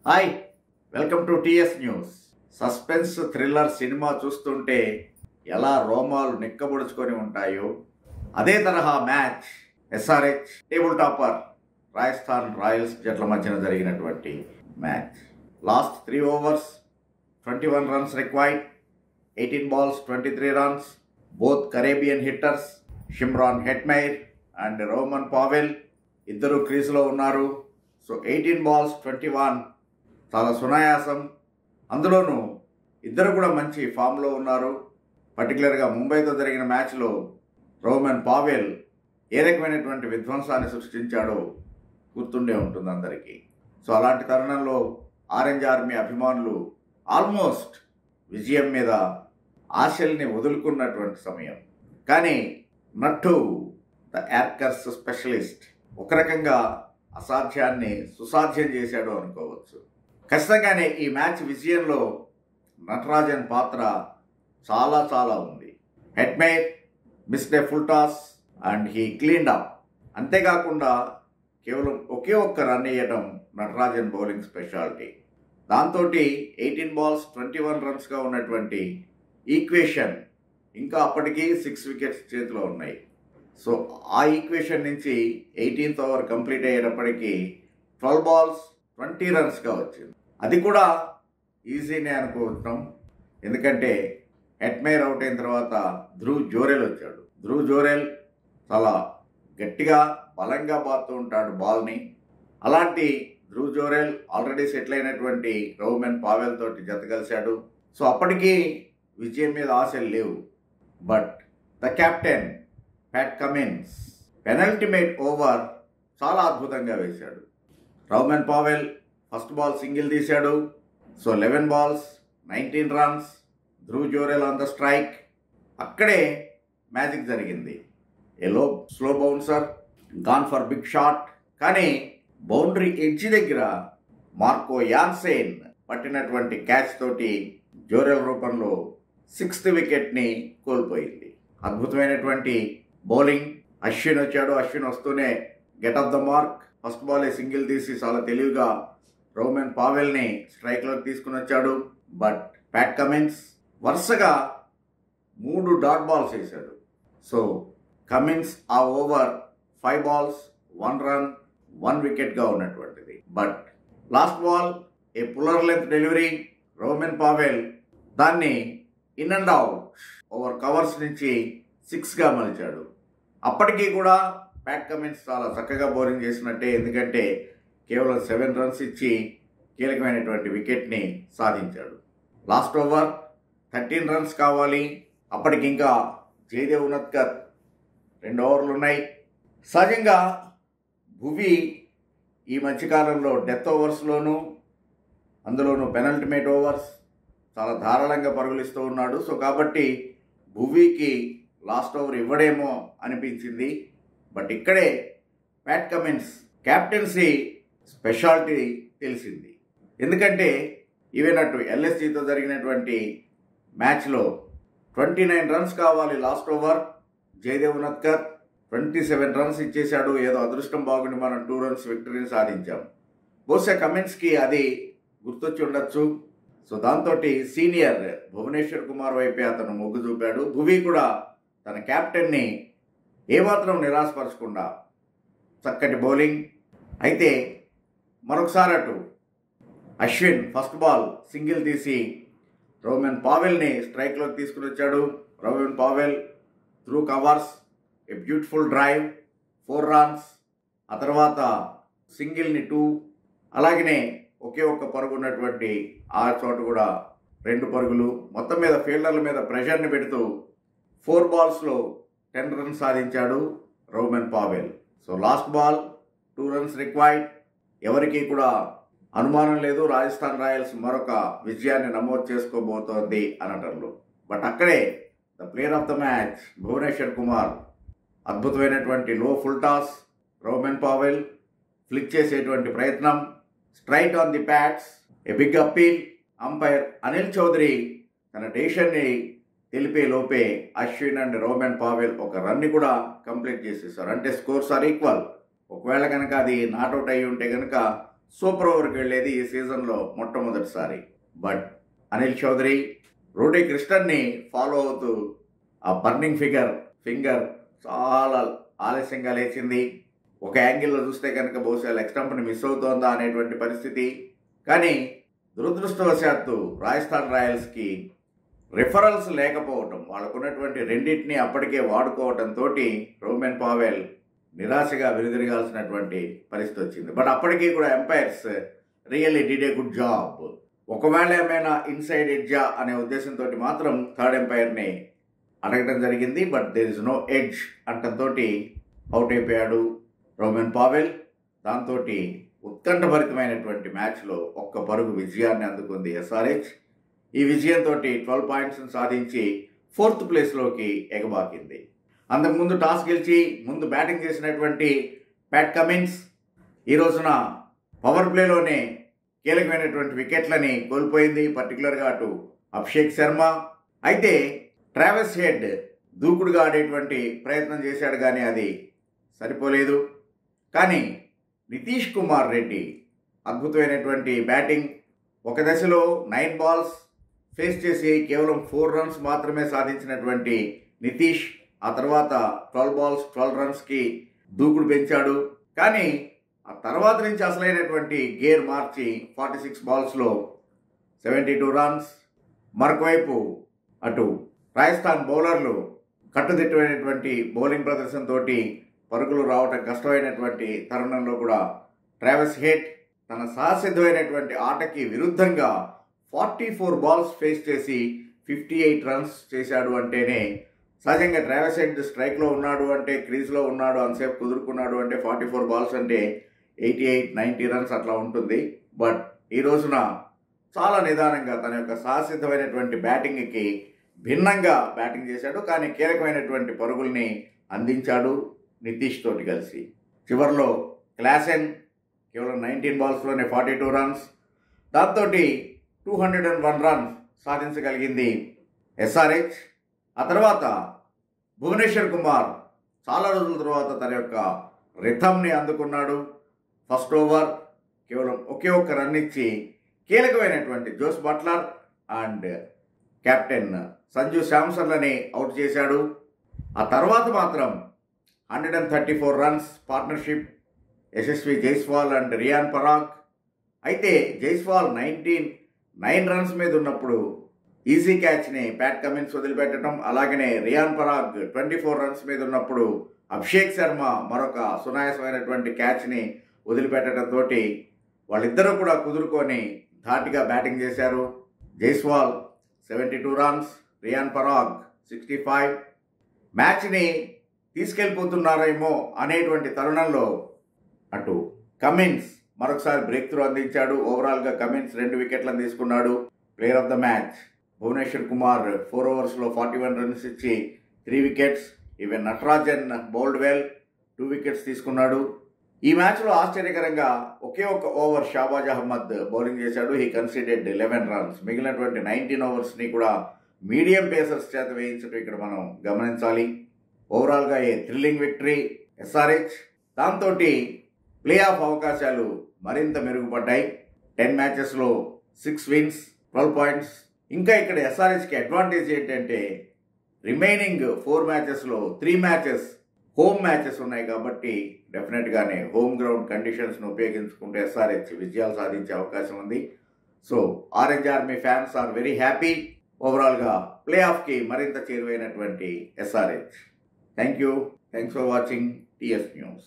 Hi, welcome to TS news. Suspense thriller cinema చూస్తుంటే ఎలా రోమాలు నిక్కబొడుచుకొని ఉంటాయో అదే తరహా match SRH table topper Rajasthan Royals జట్ల మధ్యన జరిగినటువంటి match. Last 3 overs 21 runs required, 18 balls 23 runs. Both Caribbean hitters Shimron Hetmyer and Rovman Powell ఇద్దరు క్రీజులో ఉన్నారు. సో 18 balls 21 చాలా సునాయాసం. అందులోనూ ఇద్దరు కూడా మంచి ఫామ్లో ఉన్నారు. పర్టికులర్గా ముంబైతో జరిగిన మ్యాచ్లో రోమన్ పావెల్ ఏ రకమైనటువంటి విధ్వంసాన్ని సృష్టించాడో గుర్తుండే ఉంటుంది అందరికీ. సో అలాంటి తరుణంలో ఆరెంజ్ ఆర్మీ అభిమానులు ఆల్మోస్ట్ విజయం మీద ఆశల్ని వదులుకున్నటువంటి సమయం. కానీ నట్టు ద యార్కర్స్ స్పెషలిస్ట్ ఒక రకంగా అసాధ్యాన్ని సుసాధ్యం చేశాడు అనుకోవచ్చు. ఖచ్చితంగానే ఈ మ్యాచ్ విజయంలో నటరాజన్ పాత్ర చాలా చాలా ఉంది. Hetmyer missed A full toss and he cleaned up. అంతేకాకుండా కేవలం ఒకే ఒక్క రన్ వేయడం నటరాజన్ బౌలింగ్ స్పెషాలిటీ. దాంతో 18 balls 21 runsగా ఉన్నటువంటి ఈక్వేషన్ ఇంకా అప్పటికి 6 wickets చేతిలో ఉన్నాయి. సో ఆ ఈక్వేషన్ నుంచి 18th over కంప్లీట్ అయ్యేటప్పటికీ 12 balls 20 runsగా వచ్చింది. అది కూడా ఈజీనే అనుకుంటున్నాం, ఎందుకంటే హెట్మైర్ అవుట్ అయిన తర్వాత ధ్రువ్ జోరెల్ వచ్చాడు. ధ్రువ్ జోరెల్ చాలా గట్టిగా బలంగా బాదుతూ ఉంటాడు బాల్ని. అలాంటి ధ్రువ్ జోరెల్ ఆల్రెడీ సెటిల్ అయినటువంటి రోమన్ పావెల్ తోటి జత కలిశాడు. సో అప్పటికీ విజయం మీద ఆశలు లేవు. But the captain Pat Cummins penultimate over చాలా అద్భుతంగా వేశాడు. Rovman Powell first ball single తీశాడు. So 11 balls 19 runs. Dhruv Jurel on the strike. అక్కడే మ్యాజిక్ జరిగింది. ఎలో slow bouncer gone for big shot. కానీ బౌండరీ ఎడ్జ్ దగ్గర మార్కో యాన్సేన్ పట్టినటువంటి క్యాచ్ తోటి జోరెల్ రూపంలో 6th wicketని కోల్పోయింది. అద్భుతమైనటువంటి బౌలింగ్. అశ్విన్ వచ్చాడు. అశ్విన్ వస్తూనే get off the mark. First బాలే సింగిల్ తీసి చాలా తెలివిగా రోమన్ పావెల్ని స్ట్రైక్లోకి తీసుకుని వచ్చాడు. బట్ ప్యాట్ కమిన్స్ వరుసగా 3 డాట్ బాల్స్ వేశాడు. సో కమిన్స్ ఆ ఓవర్ 5 balls 1 run 1 wicketగా ఉన్నటువంటిది. But last ball a fuller length delivery. Rovman Powell దాన్ని in and out over covers నుంచి 6గా మలిచాడు. అప్పటికీ కూడా ప్యాట్ కమిన్స్ చాలా చక్కగా బౌలింగ్ చేసినట్టే, ఎందుకంటే కేవలం 7 runs ఇచ్చి కీలకమైనటువంటి వికెట్ని సాధించాడు. లాస్ట్ ఓవర్ 13 runs కావాలి. అప్పటికి ఇంకా జయదేవ్ ఉనత్కర్ 2 overs ఉన్నాయి. సహజంగా భువి ఈ మధ్యకాలంలో డెత్ ఓవర్స్లోనూ అందులోనూ పెనల్టిమేట్ ఓవర్స్ చాలా ధారాళంగా పరుగులిస్తూ ఉన్నాడు. సో కాబట్టి భువికి లాస్ట్ ఓవర్ ఇవ్వడేమో అనిపించింది. బట్ ఇక్కడే ప్యాట్ కమిన్స్ క్యాప్టెన్సీ స్పెషాలిటీ తెలిసింది. ఎందుకంటే ఈవెన్ అటు ఎల్ఎస్జీతో జరిగినటువంటి మ్యాచ్లో 29 runs కావాలి లాస్ట్ ఓవర్. జయదేవ్ ఉనత్కర్ 27 runs ఇచ్చేశాడు. ఏదో అదృష్టం బాగుండి మనం 2 runs విక్టరీని సాధించాం. బహుశా కమిన్స్కి అది గుర్తొచ్చి ఉండొచ్చు. సో దాంతో సీనియర్ భువనేశ్వర్ కుమార్ వైపే అతను మొగ్గు చూపాడు. భువి కూడా తన క్యాప్టెన్ని ఏమాత్రం నిరాశపరచకుండా చక్కటి బౌలింగ్. అయితే మరొకసారి అటు అశ్విన్ ఫస్ట్ బాల్ సింగిల్ తీసి రోమన్ పావెల్ని స్ట్రైక్లోకి తీసుకుని వచ్చాడు. Rovman Powell through covers a beautiful drive 4 runs. ఆ తర్వాత సింగిల్ని 2. అలాగనే ఒకే ఒక్క పరుగు ఉన్నటువంటి ఆ చోట కూడా 2 పరుగులు. మొత్తం మీద ఫీల్డర్ల మీద ప్రెషర్ని పెడుతూ 4 balls 10 runs సాధించాడు Rovman Powell. So last ball 2 runs required. ఎవరికి కూడా అనుమానం లేదు రాజస్థాన్ రాయల్స్ మరొక విజయాన్ని నమోదు చేసుకోబోతోంది అనటంలో. బట్ అక్కడే the player of the match Bhuvneshwar Kumar అద్భుతమైనటువంటి low full toss. Rovman Powell flick చేసేటువంటి ప్రయత్నం. Straight on the pads a big appeal. Umpire Anil Chaudhary తన డెసిషన్ని తెలిపే లోపే అశ్విన్ అండ్ రోమన్ పావెల్ ఒక రన్ని కూడా కంప్లీట్ చేసేసారు. అంటే స్కోర్స్ ఆర్ ఈక్వల్. ఒకవేళ కనుక అది నాట్అవుట్ అయ్యి ఉంటే కనుక సూపర్ ఓవర్కి వెళ్ళేది ఈ సీజన్లో మొట్టమొదటిసారి. బట్ అనిల్ చౌదరి రూడీ కృష్ణన్ని ఫాలో అవుతూ ఆ బర్నింగ్ ఫింగర్ చాలా ఆలస్యంగా లేచింది. ఒక యాంగిల్లో చూస్తే కనుక బహుశా లెగ్ స్టంప్ని మిస్ అవుతోందా అనేటువంటి పరిస్థితి. కానీ దురదృష్టవశాత్తు రాజస్థాన్ రాయల్స్కి రిఫరల్స్ లేకపోవటం, వాళ్ళకున్నటువంటి రెండింటిని అప్పటికే వాడుకోవటంతో రోమన్ పావెల్ నిరాశగా వెనుదిరగాల్సినటువంటి పరిస్థితి వచ్చింది. బట్ అప్పటికీ కూడా umpires really did a good job. ఒకవేళ ఏమైనా ఇన్సైడ్ ఎడ్జా అనే ఉద్దేశంతో మాత్రం థర్డ్ ఎంపైర్ని అడగడం జరిగింది. But there is no edge అంటంతో అవుట్ అయిపోయాడు రోమన్ పావెల్. దాంతో ఉత్కంఠభరితమైనటువంటి మ్యాచ్లో ఒక్క పరుగు విజయాన్ని అందుకుంది ఎస్ఆర్హెచ్. ఈ విజయంతో 12 పాయింట్స్ని సాధించి 4th ప్లేస్లోకి ఎగబాకింది. అంతకుముందు టాస్ గెలిచి ముందు బ్యాటింగ్ చేసినటువంటి ప్యాట్ కమిన్స్ ఈ రోజున పవర్ ప్లేలోనే కీలకమైనటువంటి వికెట్లని కోల్పోయింది, పర్టికులర్గా అటు అభిషేక్ శర్మ. అయితే ట్రావిస్ హెడ్ దూకుడుగా ఆడేటువంటి ప్రయత్నం చేశాడు, కానీ అది సరిపోలేదు. కానీ నితీష్ కుమార్ రెడ్డి అద్భుతమైనటువంటి బ్యాటింగ్. ఒక దశలో 9 బాల్స్ ఫేస్ చేసి కేవలం 4 రన్స్ మాత్రమే సాధించినటువంటి నితీష్ ఆ తర్వాత 12 బాల్స్ 12 రన్స్కి దూకుడు పెంచాడు. కానీ ఆ తర్వాత నుంచి అసలైనటువంటి గేర్ మార్చి 46 బాల్స్లో 72 రన్స్. మరొకవైపు అటు రాజస్థాన్ బౌలర్లు కట్టుదిట్టమైనటువంటి బౌలింగ్ ప్రదర్శనతో పరుగులు రావటం కష్టమైనటువంటి తరుణంలో కూడా ట్రావిస్ హెడ్ తన సహసిద్ధమైనటువంటి ఆటకి విరుద్ధంగా 44 బాల్స్ ఫేస్ చేసి 58 రన్స్ చేశాడు. అంటేనే సహజంగా ట్రావిస్ హెడ్ స్ట్రైక్లో ఉన్నాడు అంటే, క్రీజ్లో ఉన్నాడు, అంతసేపు కుదురుకున్నాడు అంటే 44 బాల్స్ అంటే 88-90 రన్స్ అట్లా ఉంటుంది. బట్ ఈ రోజున చాలా నిదానంగా తన యొక్క సహసిద్ధమైనటువంటి బ్యాటింగ్కి భిన్నంగా బ్యాటింగ్ చేశాడు. కానీ కీలకమైనటువంటి పరుగుల్ని అందించాడు నితీష్ తోటి కలిసి. చివరిలో క్లాసెన్ కేవలం 19 బాల్స్లోనే 42 రన్స్. దాంతో 201 రన్స్ సాధించగలిగింది ఎస్ఆర్హెచ్. ఆ తర్వాత భువనేశ్వర్ కుమార్ చాలా రోజుల తర్వాత తన యొక్క రిథమ్ని అందుకున్నాడు. ఫస్ట్ ఓవర్ కేవలం ఒకే ఒక్క రన్ ఇచ్చి కీలకమైనటువంటి Jos Buttler and captain Sanju శాంసన్లని అవుట్ చేశాడు. ఆ తర్వాత మాత్రం 134 runs partnership Yashasvi Jaiswal and Riyan Parag. అయితే జైస్వాల్ 9 రన్స్ మీద ఉన్నప్పుడు ఈజీ క్యాచ్ని ప్యాట్ కమిన్స్ వదిలిపెట్టడం, అలాగనే రియాన్ పరాగ్ 24 రన్స్ మీద ఉన్నప్పుడు అభిషేక్ శర్మ మరొక సునాయాసమైనటువంటి క్యాచ్ని వదిలిపెట్టడంతో వాళ్ళిద్దరూ కూడా కుదురుకొని ధాటిగా బ్యాటింగ్ చేశారు. జైస్వాల్ 72 రన్స్, రియాన్ పరాగ్ 65. మ్యాచ్ని తీసుకెళ్ళిపోతున్నారేమో అనేటువంటి తరుణంలో అటు కమిన్స్ మరొకసారి బ్రేక్ త్రూ అందించాడు. ఓవరాల్గా కమిన్స్ 2 వికెట్లను తీసుకున్నాడు. Player of the match Bhuvneshwar Kumar 4 ఓవర్స్లో 41 రన్స్ ఇచ్చి 3 wickets. Even Natarajan bowled well 2 wickets తీసుకున్నాడు. ఈ మ్యాచ్లో ఆశ్చర్యకరంగా ఒకే ఒక ఓవర్ షాబాజ్ అహ్మద్ బౌలింగ్ చేశాడు. He conceded 11 runs. మిగిలినటువంటి 19 ఓవర్స్ని కూడా మీడియం పేసర్స్ చేత వేయించడం ఇక్కడ మనం గమనించాలి. ఓవరాల్గా ఏ థ్రిల్లింగ్ విక్టరీ ఎస్ఆర్హెచ్. దాంతో ప్లే ఆఫ్ అవకాశాలు మరింత మెరుగుపడ్డాయి. 10 మ్యాచెస్లో 6 విన్స్, 12 పాయింట్స్. ఇంకా ఇక్కడ ఎస్ఆర్హెచ్కి అడ్వాంటేజ్ ఏంటంటే రిమైనింగ్ 4 మ్యాచెస్లో 3 మ్యాచెస్ హోమ్ మ్యాచెస్ ఉన్నాయి కాబట్టి డెఫినెట్గానే హోమ్ గ్రౌండ్ కండిషన్స్ను ఉపయోగించుకుంటే ఎస్ఆర్హెచ్ విజయాలు సాధించే అవకాశం ఉంది. So orange army fans are very happy. ఓవరాల్గా ప్లే ఆఫ్కి మరింత చేరువైనటువంటి SRH. Thank you. Thanks for watching TS news.